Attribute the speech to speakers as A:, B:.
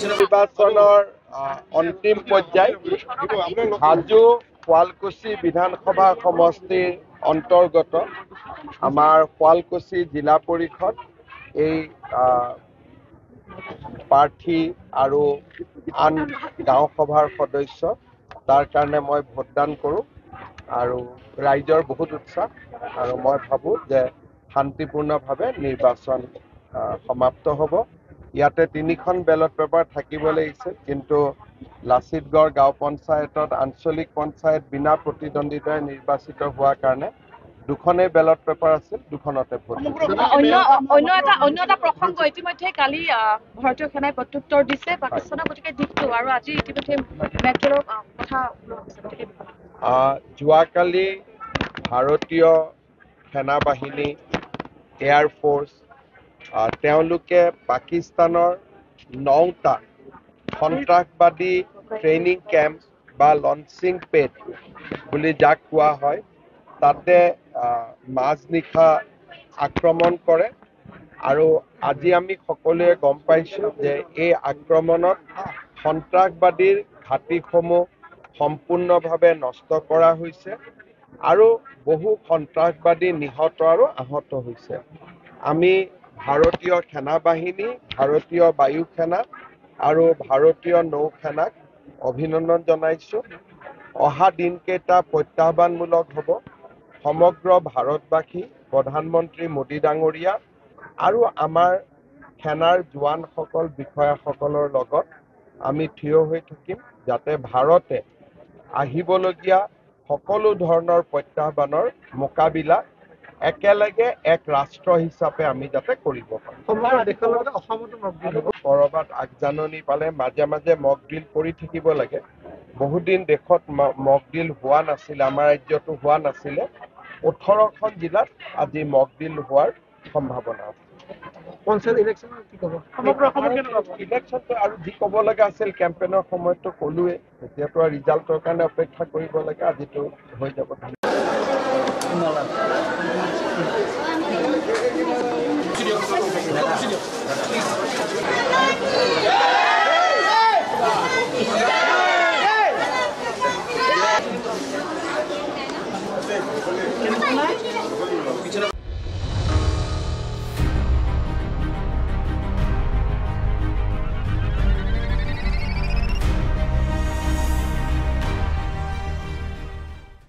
A: নিৰ্বাচনৰ অন্তিম পৰ্যায় হাজো শুৱালকুছি বিধানসভা সমষ্টিৰ অন্তৰ্গত আমাৰ শুৱালকুছি জিলা পৰিষদ এই প্ৰাৰ্থী আৰু আন গাঁও সভাৰ সদস্য তাৰ কাৰণে মই ভোটদান কৰোঁ আৰু ৰাইজৰ বহুত উৎসাহ আৰু মই ভাবোঁ যে শান্তিপূৰ্ণভাৱে নিৰ্বাচন সমাপ্ত হ'ব। ইয়াতে 3খন বেলট পেপাৰ থাকিব লাগিছিল, কিন্তু লাচিতগড় গাঁও পঞ্চায়তত আঞ্চলিক পঞ্চায়ত বিনা প্ৰতিদ্বন্দ্বিতাৰে নিৰ্বাচিত হোৱাৰ কাৰণে 2খনেই বেলট পেপাৰ আছিল, 2খনতে ভোট
B: অন্য এটা প্ৰসংগ ইতিমধ্যে কালি ভাৰতীয় সেনাই প্ৰত্যুত্তৰ দিছে পাকিস্তানৰ, গতিকে দিনটো আৰু আজি ইতিমধ্যে মেট্ৰলৰ কথা
A: যোৱাকালি ভাৰতীয় সেনাবাহিনী এয়াৰফ'ৰ্চ তেওঁলোকে পাকিস্তানৰ 9টা সন্ত্ৰাসবাদী ট্ৰেইনিং কেম্প বা লঞ্চিং পেড বুলি যাক কোৱা হয়, তাতে মাজনিশা আক্ৰমণ কৰে আৰু আজি আমি সকলোৱে গম পাইছোঁ যে এই আক্ৰমণত সন্ত্ৰাসবাদীৰ ঘাটিসমূহ সম্পূৰ্ণভাৱে নষ্ট কৰা হৈছে আৰু বহু সন্ত্ৰাসবাদী নিহত আৰু আহত হৈছে। আমি ভাৰতীয় সেনাবাহিনী, ভাৰতীয় বায়ু সেনা আৰু ভাৰতীয় নৌ সেনাক অভিনন্দন জনাইছোঁ। অহা দিনকেইটা প্ৰত্যাহ্বানমূলক হ'ব। সমগ্ৰ ভাৰতবাসী, প্ৰধানমন্ত্ৰী মোদী ডাঙৰীয়া আৰু আমাৰ সেনাৰ জোৱানসকল, বিষয়াসকলৰ লগত আমি থিয় হৈ থাকিম, যাতে ভাৰতে আহিবলগীয়া সকলো ধৰণৰ প্ৰত্যাহ্বানৰ মোকাবিলা একেলগে এক ৰাষ্ট্ৰ হিচাপে আমি যাতে কৰিব পাৰোঁ। ক'ৰবাত আগজাননী পালে মাজে মাজে মক ড্ৰিল কৰি থাকিব লাগে। বহুদিন দেশত মক ড্ৰিল হোৱা নাছিলে, আমাৰ ৰাজ্যতো হোৱা নাছিলে। 18খন জিলাত আজি মক ড্ৰিল হোৱাৰ সম্ভাৱনা আছে। ইলেকশ্যনটো আৰু যি ক'ব লগা আছিল কেম্পেইনৰ সময়ততো ক'লোৱেই, এতিয়াতো ৰিজাল্টৰ কাৰণে অপেক্ষা কৰিব লাগে, আজিতো হৈ যাব।